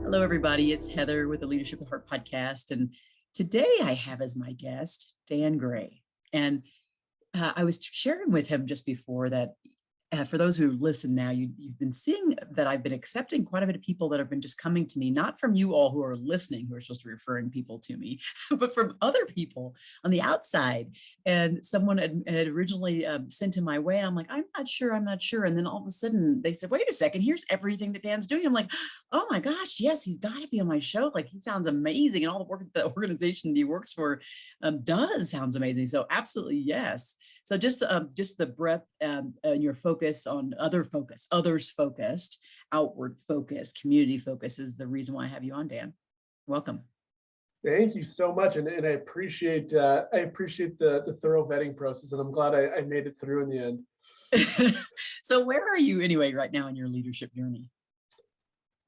Hello, everybody. It's Heather with the Leadership of the Heart podcast. And today I have as my guest Dan Gray. And I was sharing with him just before that for those who listen now, you've been seeing that I've been accepting quite a bit of people that have been just coming to me, not from you all who are listening, who are supposed to be referring people to me, but from other people on the outside. And someone had originally sent him my way. And I'm like, I'm not sure. And then all of a sudden they said, wait a second, here's everything that Dan's doing. I'm like, oh my gosh, yes, he's got to be on my show. Like he sounds amazing. And all the work that the organization that he works for sounds amazing. So absolutely, yes. So just the breadth and your focus on others focused, outward focus, community focus is the reason why I have you on, Dan. Welcome. Thank you so much, and I appreciate the thorough vetting process, and I'm glad I made it through in the end. So where are you anyway right now in your leadership journey?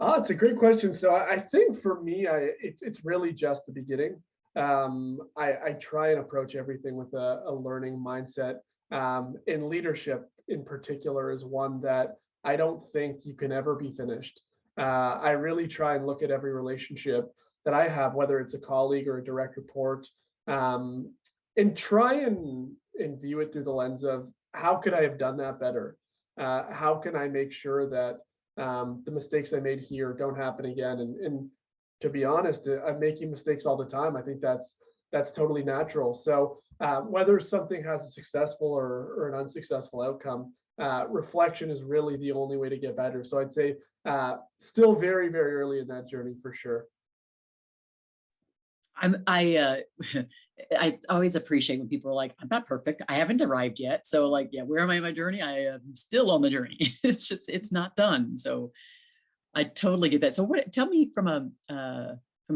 It's a great question. So I think for me, it's really just the beginning. I try and approach everything with a learning mindset. In leadership, in particular, is one that I don't think you can ever be finished. I really try and look at every relationship that I have, whether it's a colleague or a direct report, and try and view it through the lens of how could I have done that better? How can I make sure that the mistakes I made here don't happen again? And to be honest, I'm making mistakes all the time. I think that's totally natural. So whether something has a successful or an unsuccessful outcome, reflection is really the only way to get better. So I'd say still very, very early in that journey for sure. I always appreciate when people are like, I'm not perfect. I haven't arrived yet. So like, yeah, where am I in my journey? I am still on the journey. It's not done. So I totally get that. So tell me from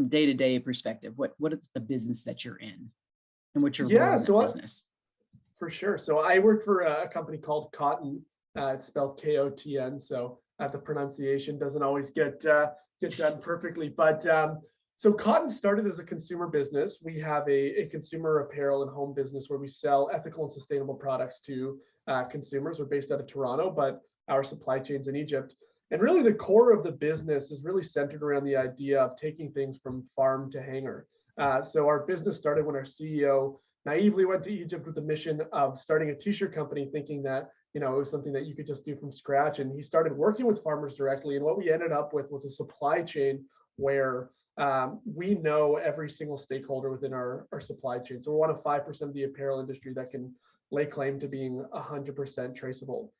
day-to-day perspective, what is the business that you're in and what's your role in the business? For sure. So I work for a company called Kotn. It's spelled K-O-T-N. So the pronunciation doesn't always get done perfectly, but so Kotn started as a consumer business. We have a consumer apparel and home business where we sell ethical and sustainable products to consumers. We're based out of Toronto, but our supply chain's in Egypt. And really the core of the business is really centered around the idea of taking things from farm to hanger. So our business started when our CEO naively went to Egypt with the mission of starting a t-shirt company, thinking that it was something that you could just do from scratch. And he started working with farmers directly. And what we ended up with was a supply chain where we know every single stakeholder within our supply chain. So we're one of 5% of the apparel industry that can lay claim to being 100% traceable.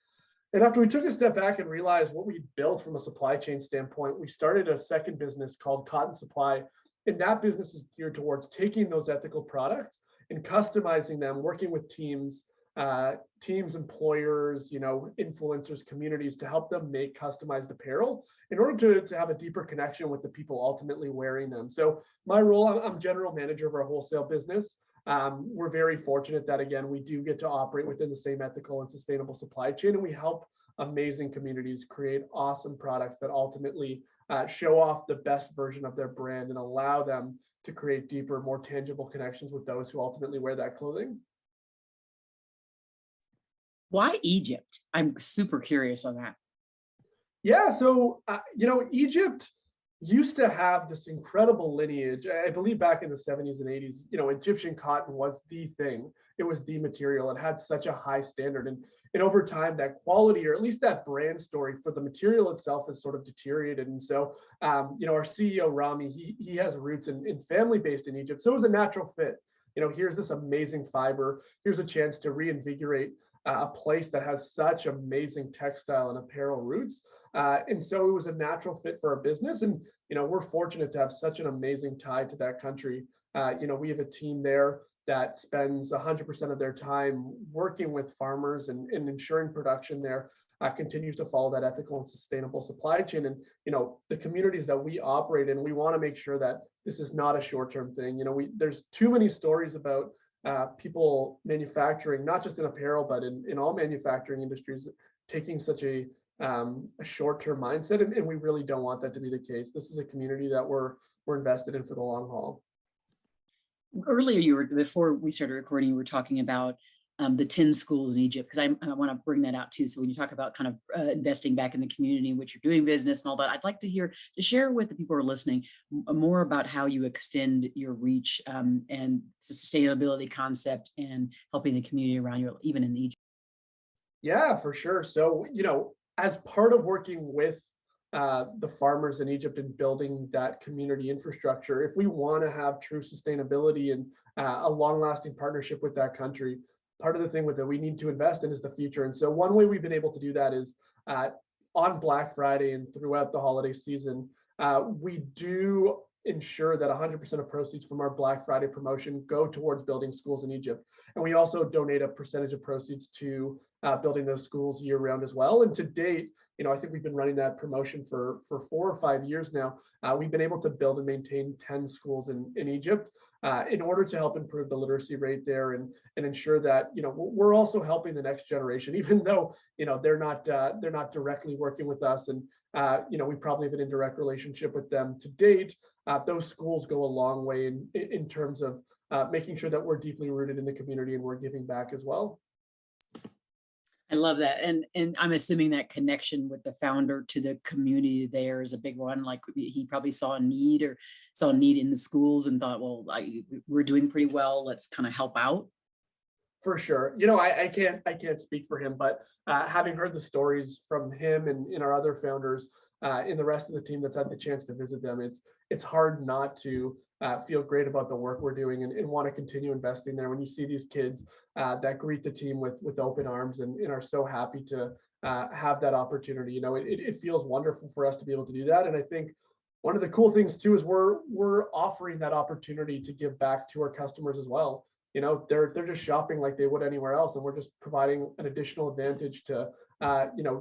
And after we took a step back and realized what we built from a supply chain standpoint, we started a second business called Kotn Supply. And that business is geared towards taking those ethical products and customizing them, working with teams, employers, influencers, communities to help them make customized apparel in order to have a deeper connection with the people ultimately wearing them. So my role, I'm general manager of our wholesale business. We're very fortunate that, again, we do get to operate within the same ethical and sustainable supply chain, and we help amazing communities create awesome products that ultimately show off the best version of their brand and allow them to create deeper, more tangible connections with those who ultimately wear that clothing. Why Egypt? I'm super curious on that. Yeah, so Egypt used to have this incredible lineage. I believe back in the 70s and 80s, Egyptian cotton was the thing. It was the material. It had such a high standard. And over time, that quality, or at least that brand story for the material itself, has sort of deteriorated. And so, our CEO, Rami, he has roots in family based in Egypt. So it was a natural fit. Here's this amazing fiber. Here's a chance to reinvigorate a place that has such amazing textile and apparel roots. And so it was a natural fit for our business. And, we're fortunate to have such an amazing tie to that country. We have a team there that spends 100% of their time working with farmers and ensuring production there continues to follow that ethical and sustainable supply chain. And, the communities that we operate in, we want to make sure that this is not a short-term thing. There's too many stories about people manufacturing, not just in apparel, but in all manufacturing industries, taking such a short-term mindset, and we really don't want that to be the case. This is a community that we're invested in for the long haul. Earlier, before we started recording, you were talking about the 10 schools in Egypt, because I want to bring that out too. So when you talk about kind of investing back in the community in which you're doing business and all that, I'd like to share with the people who are listening more about how you extend your reach and sustainability concept and helping the community around you, even in Egypt. Yeah, for sure. So, as part of working with the farmers in Egypt and building that community infrastructure, if we want to have true sustainability and a long-lasting partnership with that country, part of the thing with that we need to invest in is the future. And so, one way we've been able to do that is uh, on Black Friday and throughout the holiday season, we do ensure that 100% of proceeds from our Black Friday promotion go towards building schools in Egypt. And we also donate a percentage of proceeds to building those schools year round as well. And to date, I think we've been running that promotion for 4 or 5 years now. We've been able to build and maintain 10 schools in Egypt in order to help improve the literacy rate there and ensure that we're also helping the next generation, even though they're not directly working with us, and we probably have an indirect relationship with them to date. Those schools go a long way in terms of making sure that we're deeply rooted in the community and we're giving back as well. I love that. And I'm assuming that connection with the founder to the community there is a big one. Like he probably saw a need or saw a need in the schools and thought, well, we're doing pretty well. Let's kind of help out. For sure. I can't speak for him, but having heard the stories from him and our other founders and the rest of the team that's had the chance to visit them, it's hard not to feel great about the work we're doing and want to continue investing there. When you see these kids that greet the team with open arms and are so happy to have that opportunity, it feels wonderful for us to be able to do that. And I think one of the cool things too is we're offering that opportunity to give back to our customers as well. They're just shopping like they would anywhere else, and we're just providing an additional advantage to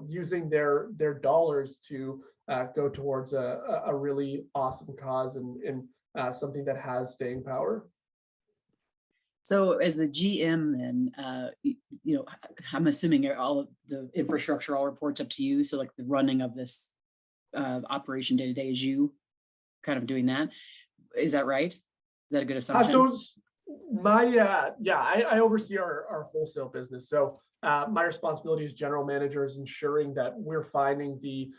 using their dollars to go towards a really awesome cause and something that has staying power. So as the GM, then, I'm assuming all of the infrastructure all reports up to you. So like the running of this operation day to day is you kind of doing that. Is that right? Is that a good assumption? So I oversee our wholesale business. So my responsibility as general manager is ensuring that we're finding the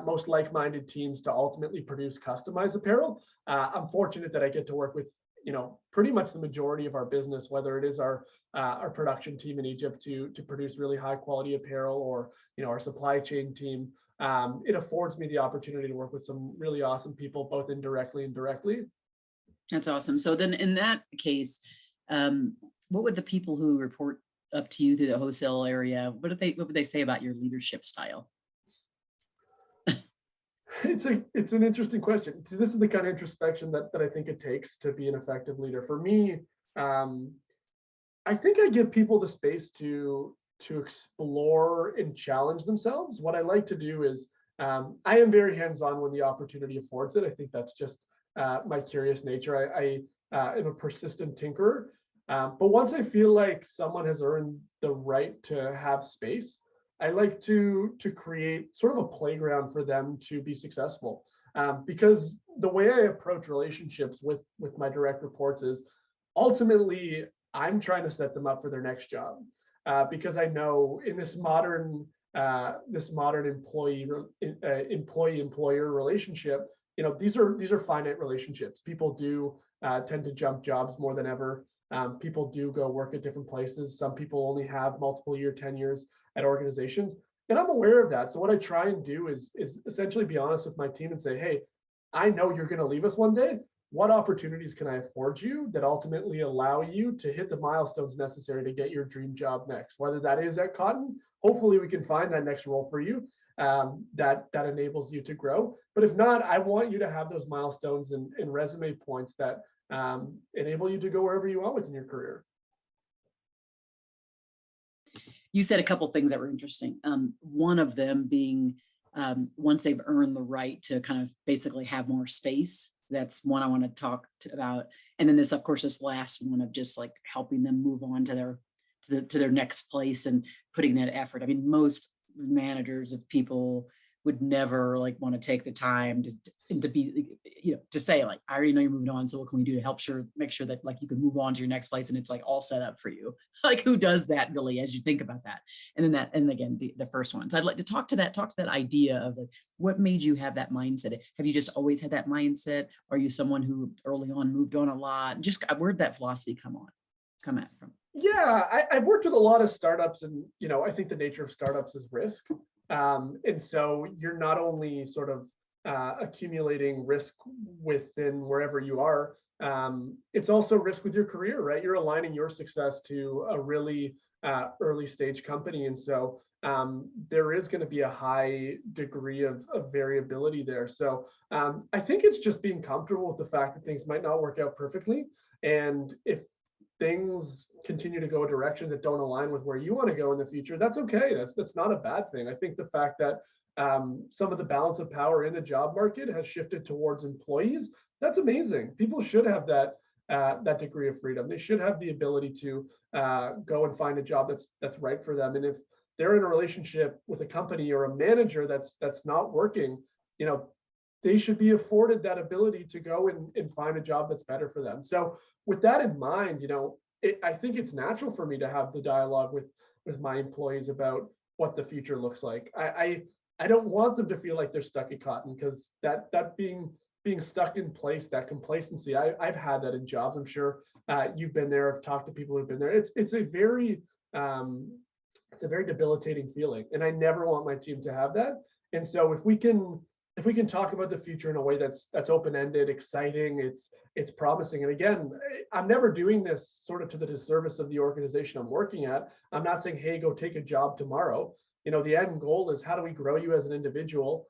most like-minded teams to ultimately produce customized apparel. I'm fortunate that I get to work with pretty much the majority of our business, whether it is our production team in Egypt to produce really high quality apparel, or our supply chain team. It affords me the opportunity to work with some really awesome people, both indirectly and directly. That's awesome. So then in that case, what would the people who report up to you through the wholesale area, what would they say about your leadership style? It's an interesting question. So this is the kind of introspection that I think it takes to be an effective leader. For me, I think I give people the space to explore and challenge themselves. What I like to do is I am very hands-on when the opportunity affords it. I think that's just my curious nature. I am a persistent tinkerer. But once I feel like someone has earned the right to have space, I like to create sort of a playground for them to be successful. Because the way I approach relationships with my direct reports is ultimately I'm trying to set them up for their next job. Because I know in this modern employee-employer relationship, these are finite relationships. People do tend to jump jobs more than ever. People do go work at different places. Some people only have multiple year tenures at organizations, and I'm aware of that. So what I try and do is essentially be honest with my team and say, hey, I know you're going to leave us one day. What opportunities can I afford you that ultimately allow you to hit the milestones necessary to get your dream job next? Whether that is at Cotton, hopefully we can find that next role for you that enables you to grow. But if not, I want you to have those milestones and resume points that enable you to go wherever you want within your career. You said a couple things that were interesting. One of them being once they've earned the right to kind of basically have more space. That's one I want to talk about. And then of course, this last one of just like helping them move on to their next place and putting that effort. I mean, most managers of people would never like want to take the time to be, to say like, I already know you're moving on. So what can we do to help make sure that like you can move on to your next place and it's like all set up for you? Like who does that really as you think about that? And then and again, the first one. So I'd like to talk to that idea of like, what made you have that mindset? Have you just always had that mindset? Are you someone who early on moved on a lot? Just where'd that philosophy come at from? Yeah, I've worked with a lot of startups, and I think the nature of startups is risk. And so you're not only sort of accumulating risk within wherever you are, it's also risk with your career, right? You're aligning your success to a really early stage company, and so there is going to be a high degree of variability there. So I think it's just being comfortable with the fact that things might not work out perfectly, and if things continue to go a direction that don't align with where you want to go in the future, that's okay. That's not a bad thing. I think the fact that some of the balance of power in the job market has shifted towards employees, that's amazing. People should have that degree of freedom. They should have the ability to go and find a job that's right for them. And if they're in a relationship with a company or a manager that's not working, you know, they should be afforded that ability to go and find a job that's better for them. So with that in mind, I think it's natural for me to have the dialogue with my employees about what the future looks like. I don't want them to feel like they're stuck in cotton, because that being stuck in place, that complacency, I've had that in jobs. I'm sure you've been there. I've talked to people who've been there. It's a very debilitating feeling, and I never want my team to have that. And so if we can talk about the future in a way that's open-ended, exciting, it's promising. And again, I'm never doing this sort of to the disservice of the organization I'm working at. I'm not saying, hey, go take a job tomorrow. The end goal is, how do we grow you as an individual?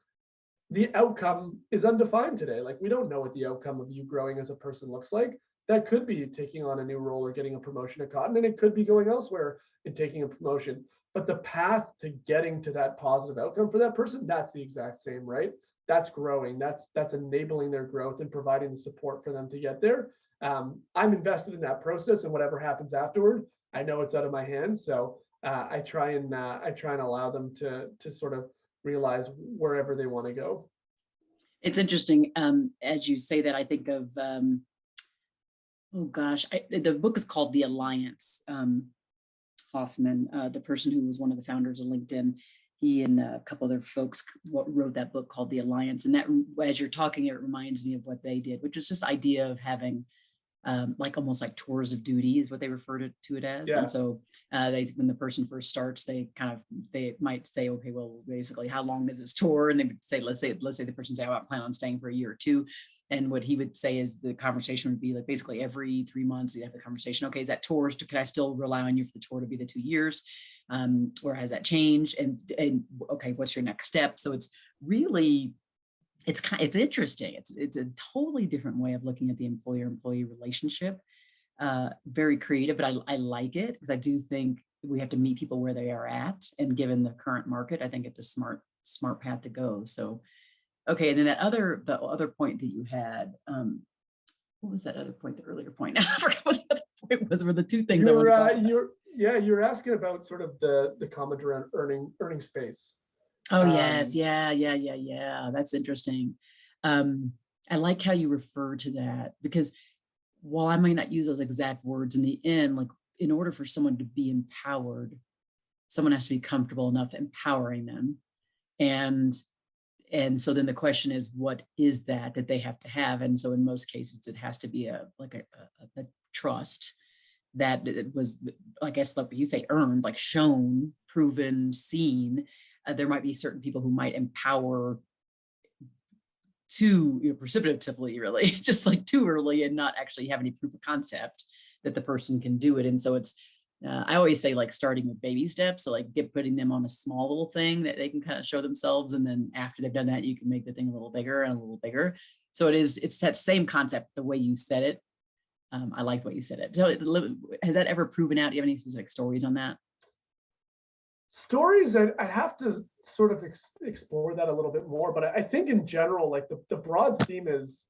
The outcome is undefined today. Like, we don't know what the outcome of you growing as a person looks like. That could be taking on a new role or getting a promotion at Cotton, and it could be going elsewhere and taking a promotion. But the path to getting to that positive outcome for that person, that's the exact same, right? That's growing. That's enabling their growth and providing the support for them to get there. I'm invested in that process, and whatever happens afterward, I know it's out of my hands. So I try and allow them to sort of realize wherever they want to go. It's interesting. As you say that, I think of, oh gosh, the book is called The Alliance. Hoffman, the person who was one of the founders of LinkedIn, he and a couple other folks wrote that book called The Alliance. And that, as you're talking, it reminds me of what they did, which is this idea of having like almost like tours of duty is what they refer to it as. Yeah. And so when the person first starts, they might say, okay, well, basically, how long is this tour? And they would say, let's say the person say, oh, I plan on staying for a year or two. And what he would say is the conversation would be like, basically every 3 months, you have the conversation. Okay, is that tour? Can I still rely on you for the tour to be the 2 years? Or has that changed? And okay, what's your next step? So it's really, it's interesting. It's a totally different way of looking at the employer-employee relationship. Very creative, but I like it, because I do think we have to meet people where they are at. And given the current market, I think it's a smart path to go. So, okay. And then the other point that you had, what was that other point? The earlier point. I forgot what the other point was. Were the two things I wanted to talk about. You're asking about sort of the comment around earning space. Oh, yes. Yeah. That's interesting. I like how you refer to that, because while I might not use those exact words in the end, like in order for someone to be empowered, someone has to be comfortable enough empowering them. And so then the question is, what is that they have to have? And so in most cases, it has to be a trust that it was, I guess, like you say, earned, like shown, proven, seen. There might be certain people who might empower too precipitatively, really, just like too early, and not actually have any proof of concept that the person can do it. And so it's, I always say, like, starting with baby steps. So like putting them on a small little thing that they can kind of show themselves. And then after they've done that, you can make the thing a little bigger and a little bigger. So it's that same concept, the way you said it. I like the way you said it. So has that ever proven out? Do you have any specific stories on that? Stories, I'd have to sort of explore that a little bit more. But I think in general, like the broad theme is,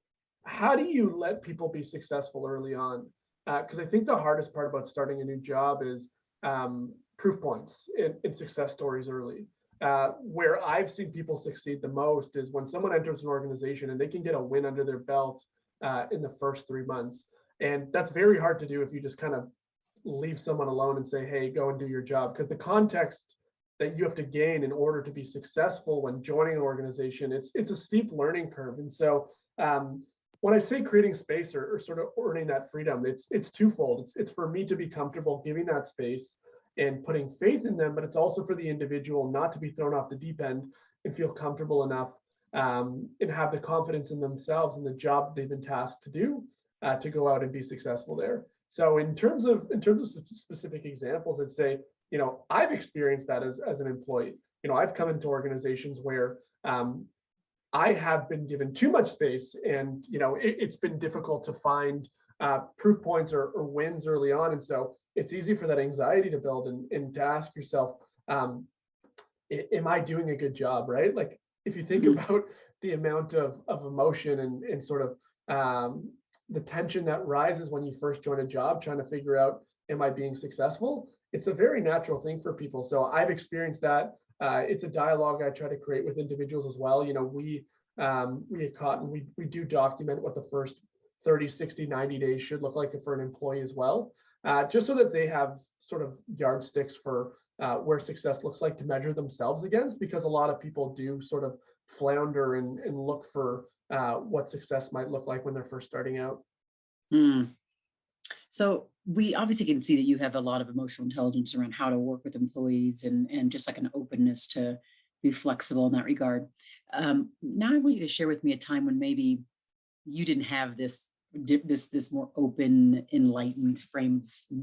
how do you let people be successful early on? Because I think the hardest part about starting a new job is proof points in success stories early. Where I've seen people succeed the most is when someone enters an organization and they can get a win under their belt in the first 3 months. And that's very hard to do if you just kind of leave someone alone and say, hey, go and do your job. Because the context that you have to gain in order to be successful when joining an organization, it's a steep learning curve. And so when I say creating space or sort of earning that freedom, it's twofold. It's for me to be comfortable giving that space and putting faith in them, but it's also for the individual not to be thrown off the deep end and feel comfortable enough and have the confidence in themselves and the job they've been tasked to do to go out and be successful there. So in terms of specific examples, I'd say, I've experienced that as an employee. I've come into organizations where I have been given too much space, and it's been difficult to find proof points or wins early on, and so it's easy for that anxiety to build and to ask yourself, am I doing a good job, right? Like if you think about the amount of emotion and sort of the tension that rises when you first join a job, trying to figure out, am I being successful? It's a very natural thing for people. So I've experienced that. It's a dialogue I try to create with individuals as well. We at Cotton, we do document what the first 30, 60, 90 days should look like for an employee as well, just so that they have sort of yardsticks for where success looks like to measure themselves against, because a lot of people do sort of flounder and look for what success might look like when they're first starting out. Mm. So we obviously can see that you have a lot of emotional intelligence around how to work with employees and just like an openness to be flexible in that regard. Now I want you to share with me a time when maybe you didn't have this more open, enlightened frame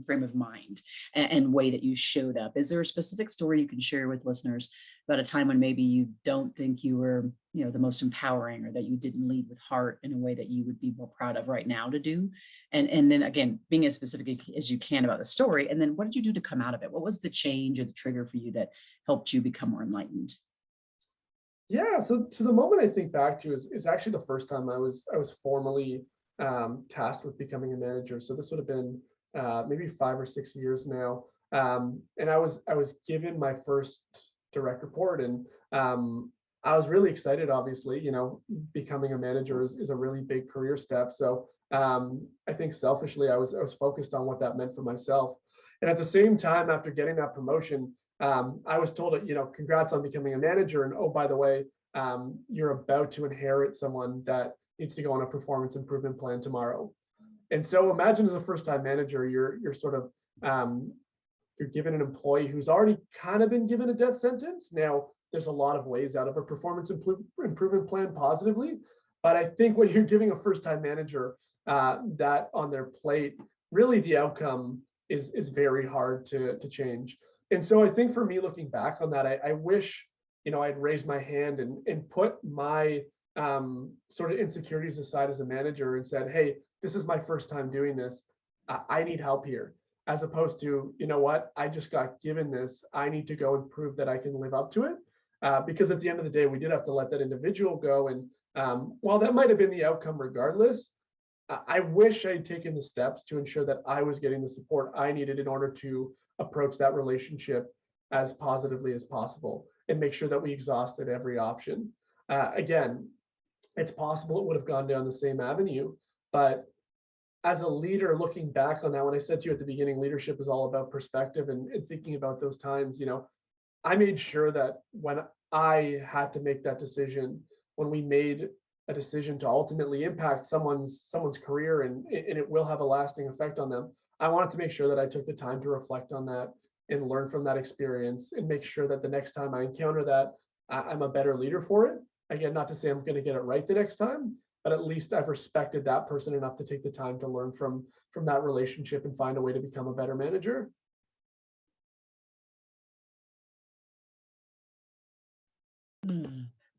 of mind and way that you showed up. Is there a specific story you can share with listeners about a time when maybe you don't think you were, the most empowering, or that you didn't lead with heart in a way that you would be more proud of right now to do? And then again, being as specific as you can about the story. And then what did you do to come out of it? What was the change or the trigger for you that helped you become more enlightened? Yeah, so the moment I think back to is actually the first time I was formally tasked with becoming a manager. So this would have been maybe 5 or 6 years now, and I was given my first direct report, and I was really excited. Obviously, becoming a manager is a really big career step. So I think selfishly, I was focused on what that meant for myself, and at the same time, after getting that promotion, I was told that, congrats on becoming a manager. And oh, by the way, you're about to inherit someone that needs to go on a performance improvement plan tomorrow. And so imagine as a first time manager, you're sort of, you're given an employee who's already kind of been given a death sentence. Now, there's a lot of ways out of a performance improvement plan positively. But I think when you're giving a first time manager that on their plate, really the outcome is very hard to change. And so I think for me, looking back on that, I wish, I'd raised my hand and put my sort of insecurities aside as a manager and said, hey, this is my first time doing this. I need help here. As opposed to, what, I just got given this. I need to go and prove that I can live up to it. Because at the end of the day, we did have to let that individual go. And while that might have been the outcome regardless, I wish I'd taken the steps to ensure that I was getting the support I needed in order to approach that relationship as positively as possible and make sure that we exhausted every option. Again, it's possible it would have gone down the same avenue, but as a leader, looking back on that, when I said to you at the beginning, leadership is all about perspective and thinking about those times, I made sure that when I had to make that decision, when we made a decision to ultimately impact someone's career and it will have a lasting effect on them, I wanted to make sure that I took the time to reflect on that and learn from that experience and make sure that the next time I encounter that, I'm a better leader for it. Again, not to say I'm going to get it right the next time, but at least I've respected that person enough to take the time to learn from that relationship and find a way to become a better manager.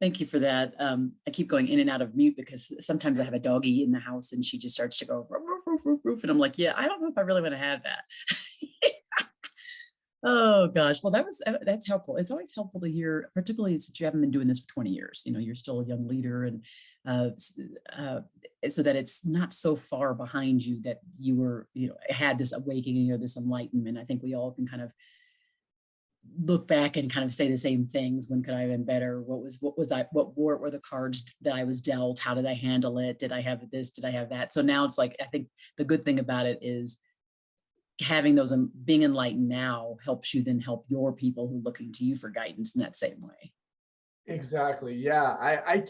Thank you for that. I keep going in and out of mute because sometimes I have a doggy in the house and she just starts to go roof, roof, roof, roof, roof, and I'm like, yeah, I don't know if I really want to have that. Oh gosh, well that's helpful. It's always helpful to hear, particularly since you haven't been doing this for 20 years. You're still a young leader, and so that it's not so far behind you that you were, had this awakening or this enlightenment. I think we all can kind of look back and kind of say the same things. When could I have been better? What were the cards that I was dealt? How did I handle it? Did I have this? Did I have that? So now it's like, I think the good thing about it is having those, being enlightened now helps you then help your people who are looking to you for guidance in that same way. Exactly. Yeah. I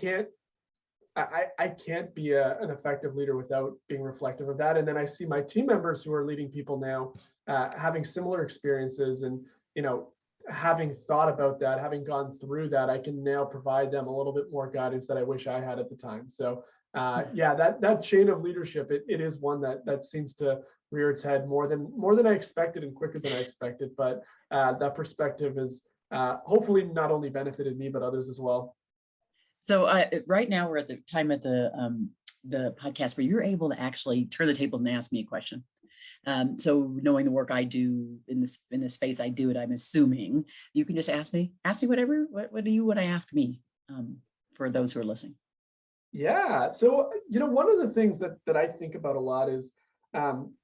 can't be an effective leader without being reflective of that. And then I see my team members who are leading people now having similar experiences, and you know, having thought about that, having gone through that, I can now provide them a little bit more guidance that I wish I had at the time. So yeah, that chain of leadership, it is one that seems to rear its head more than I expected and quicker than I expected. But that perspective is hopefully not only benefited me but others as well. So right now we're at the time at the podcast where you're able to actually turn the tables and ask me a question. So knowing the work I do in this space I do it, I'm assuming you can just ask me whatever. What do you want to ask me? For those who are listening. Yeah. So, one of the things that I think about a lot is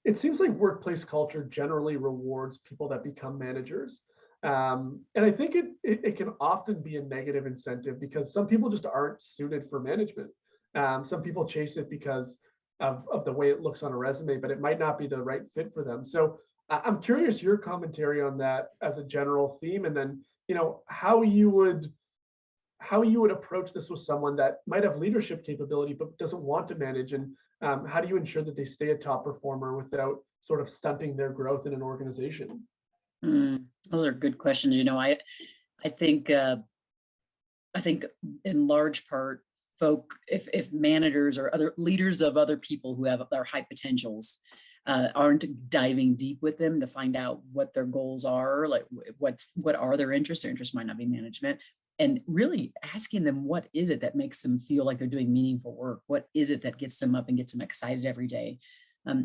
it seems like workplace culture generally rewards people that become managers. And I think it can often be a negative incentive because some people just aren't suited for management. Some people chase it because of the way it looks on a resume, but it might not be the right fit for them. So I'm curious your commentary on that as a general theme, and then, how you would approach this with someone that might have leadership capability but doesn't want to manage, and how do you ensure that they stay a top performer without sort of stunting their growth in an organization? Those are good questions. I think I think in large part, if managers or other leaders of other people who have their high potentials aren't diving deep with them to find out what their goals are, like what are their interests. Their interests might not be management, and really asking them what is it that makes them feel like they're doing meaningful work. What is it that gets them up and gets them excited every day?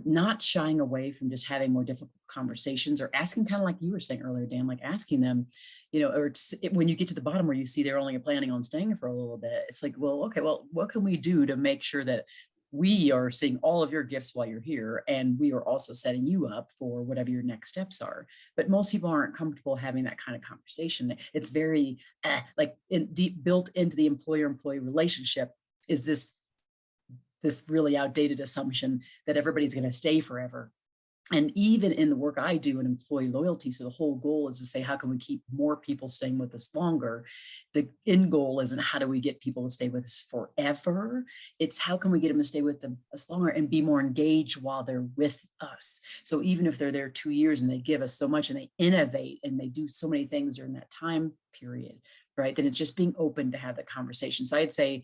Not shying away from just having more difficult conversations, or asking, kind of like you were saying earlier, Dan, like asking them, when you get to the bottom where you see they're only planning on staying for a little bit, it's like, well, okay, well, what can we do to make sure that we are seeing all of your gifts while you're here, and we are also setting you up for whatever your next steps are. But most people aren't comfortable having that kind of conversation. It's very like deep built into the employer-employee relationship is this really outdated assumption that everybody's going to stay forever. And even in the work I do in employee loyalty, so the whole goal is to say, how can we keep more people staying with us longer? The end goal isn't how do we get people to stay with us forever? It's how can we get them to stay with us longer and be more engaged while they're with us? So even if they're there 2 years and they give us so much and they innovate and they do so many things during that time period, right? Then it's just being open to have that conversation. So I'd say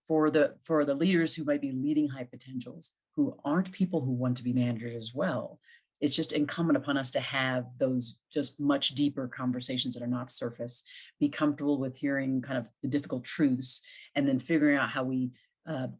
for the leaders who might be leading high potentials, who aren't people who want to be managers as well, it's just incumbent upon us to have those just much deeper conversations that are not surface, be comfortable with hearing kind of the difficult truths, and then figuring out how we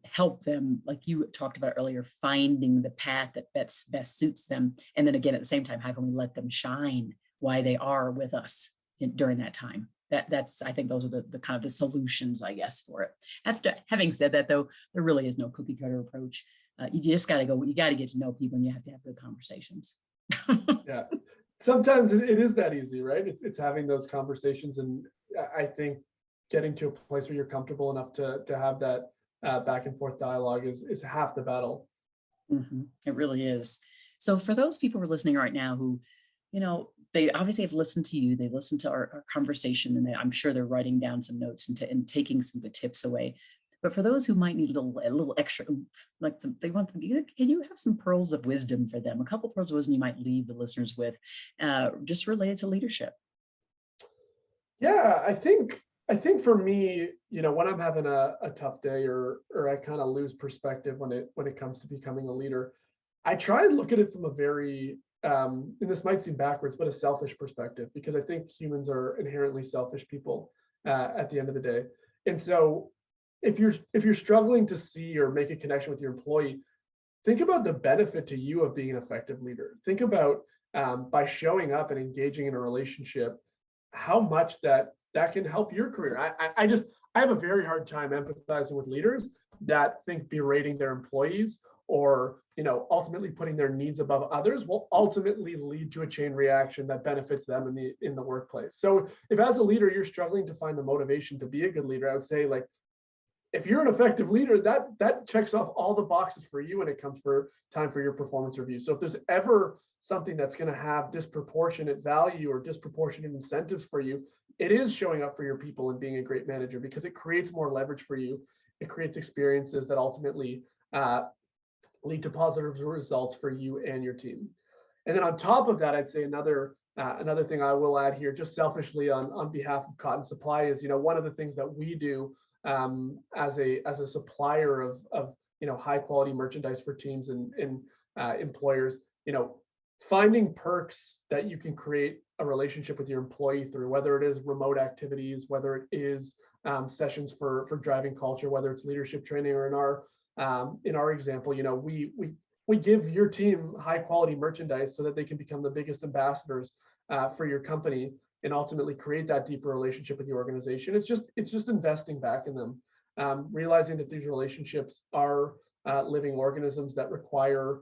help them, like you talked about earlier, finding the path that best suits them. And then again, at the same time, how can we let them shine why they are with us during that time? That's I think those are the kind of the solutions, I guess, for it. After having said that, though, there really is no cookie cutter approach. You just got to go. You got to get to know people, and you have to have good conversations. Yeah, sometimes it is that easy, right? It's having those conversations, and I think getting to a place where you're comfortable enough to have that back and forth dialogue is half the battle. It really is. So for those people who are listening right now who, they obviously have listened to you, they listened to our conversation, and I'm sure they're writing down some notes and taking some good tips away. But for those who might need a little extra oomph, like they want them, can you have some pearls of wisdom for them? A couple pearls of wisdom you might leave the listeners with, just related to leadership. Yeah, I think for me, when I'm having a tough day, or I kind of lose perspective when it comes to becoming a leader, I try and look at it from a very and this might seem backwards, but a selfish perspective, because I think humans are inherently selfish people at the end of the day. And so if you're struggling to see or make a connection with your employee, think about the benefit to you of being an effective leader. Think about by showing up and engaging in a relationship, how much that can help your career. I have a very hard time empathizing with leaders that think berating their employees or ultimately putting their needs above others will ultimately lead to a chain reaction that benefits them in the workplace. So if as a leader you're struggling to find the motivation to be a good leader, I would say, like, if you're an effective leader, that checks off all the boxes for you when it comes for time for your performance review. So if there's ever something that's going to have disproportionate value or disproportionate incentives for you, it is showing up for your people and being a great manager, because it creates more leverage for you. It creates experiences that ultimately lead to positive results for you and your team. And then on top of that, I'd say another thing I will add here, just selfishly on behalf of Cotton Supply, is one of the things that we do as a supplier of high quality merchandise for teams and employers, finding perks that you can create a relationship with your employee through, whether it is remote activities, whether it is sessions for driving culture, whether it's leadership training, or in our example, we give your team high quality merchandise so that they can become the biggest ambassadors for your company and ultimately create that deeper relationship with the organization. It's just investing back in them, realizing that these relationships are living organisms that require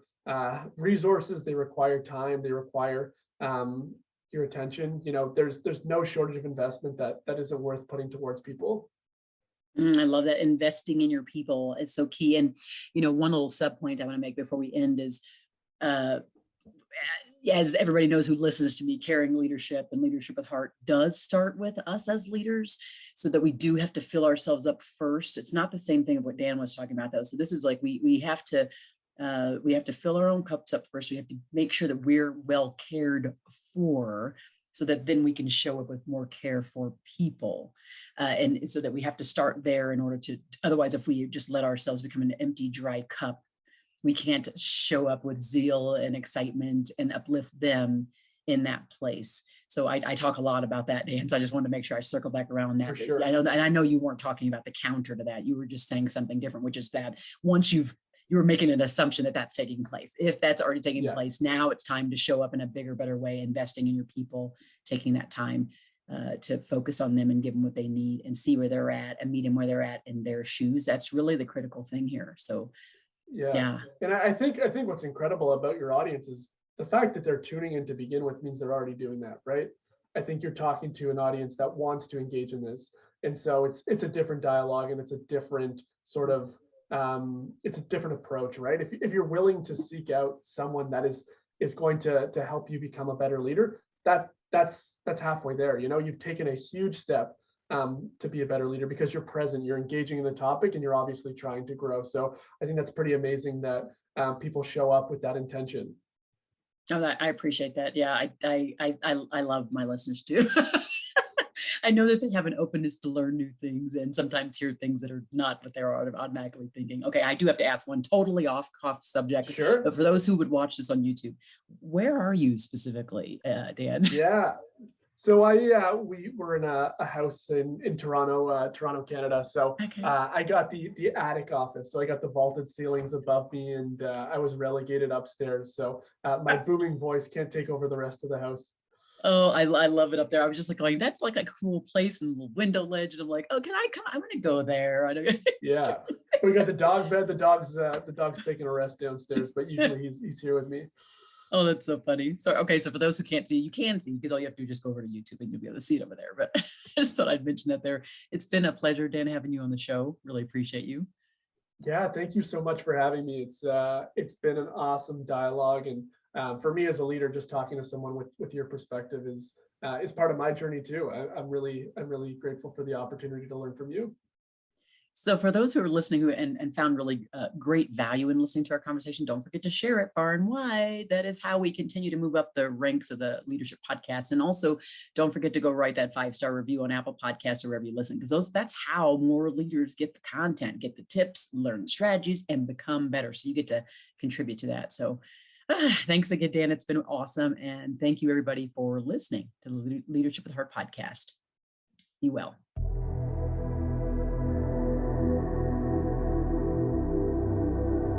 resources, they require time, they require your attention. There's no shortage of investment that isn't worth putting towards people. I love that. Investing in your people is so key. And, one little sub point I want to make before we end is, as everybody knows who listens to me, caring leadership and leadership with heart does start with us as leaders, so that we do have to fill ourselves up first. It's not the same thing of what Dan was talking about, though. So this is like, we have to fill our own cups up first. We have to make sure that we're well cared for, so that then we can show up with more care for people. And so that we have to start there in order to, otherwise, if we just let ourselves become an empty, dry cup, we can't show up with zeal and excitement and uplift them in that place. So I talk a lot about that, Dan. So I just wanted to make sure I circle back around that. For sure. I know, and I know you weren't talking about the counter to that. You were just saying something different, which is that once you were making an assumption that that's taking place. If that's already taking Yes. place, now it's time to show up in a bigger, better way, investing in your people, taking that time to focus on them and give them what they need and see where they're at and meet them where they're at in their shoes. That's really the critical thing here. So yeah. And I think what's incredible about your audience is the fact that they're tuning in to begin with means they're already doing that, right? I think you're talking to an audience that wants to engage in this. And so it's a different dialogue, and it's a different sort of it's a different approach, right? If you're willing to seek out someone that is going to help you become a better leader, that's halfway there. You've taken a huge step to be a better leader, because you're present, you're engaging in the topic, and you're obviously trying to grow. So I think that's pretty amazing that people show up with that intention. Oh, I appreciate that. Yeah, I love my listeners too. I know that they have an openness to learn new things and sometimes hear things that are not what they're automatically thinking. Okay, I do have to ask one totally off subject. Sure. But for those who would watch this on YouTube, where are you specifically, Dan? Yeah. So we were in a house in Toronto, Canada. So Okay. I got the attic office. So I got the vaulted ceilings above me, and I was relegated upstairs. So my booming voice can't take over the rest of the house. Oh, I love it up there. I was just like going, that's like a cool place and a little window ledge. And I'm like, oh, can I come? I'm going to go there. Yeah. We got the dog bed. The dog's taking a rest downstairs, but usually he's here with me. Oh, that's so funny. So, okay. So for those who can't see, you can see, because all you have to do is just go over to YouTube and you'll be able to see it over there. But I just thought I'd mention that there. It's been a pleasure, Dan, having you on the show. Really appreciate you. Yeah. Thank you so much for having me. It's been an awesome dialogue. And for me as a leader, just talking to someone with your perspective is part of my journey too. I'm really grateful for the opportunity to learn from you. So for those who are listening and found really great value in listening to our conversation, don't forget to share it far and wide. That is how we continue to move up the ranks of the leadership podcast. And also don't forget to go write that 5-star review on Apple Podcasts or wherever you listen, because that's how more leaders get the content, get the tips, learn the strategies, and become better. So you get to contribute to that. So thanks again, Dan. It's been awesome. And thank you everybody for listening to the Leadership with Heart podcast. Be well.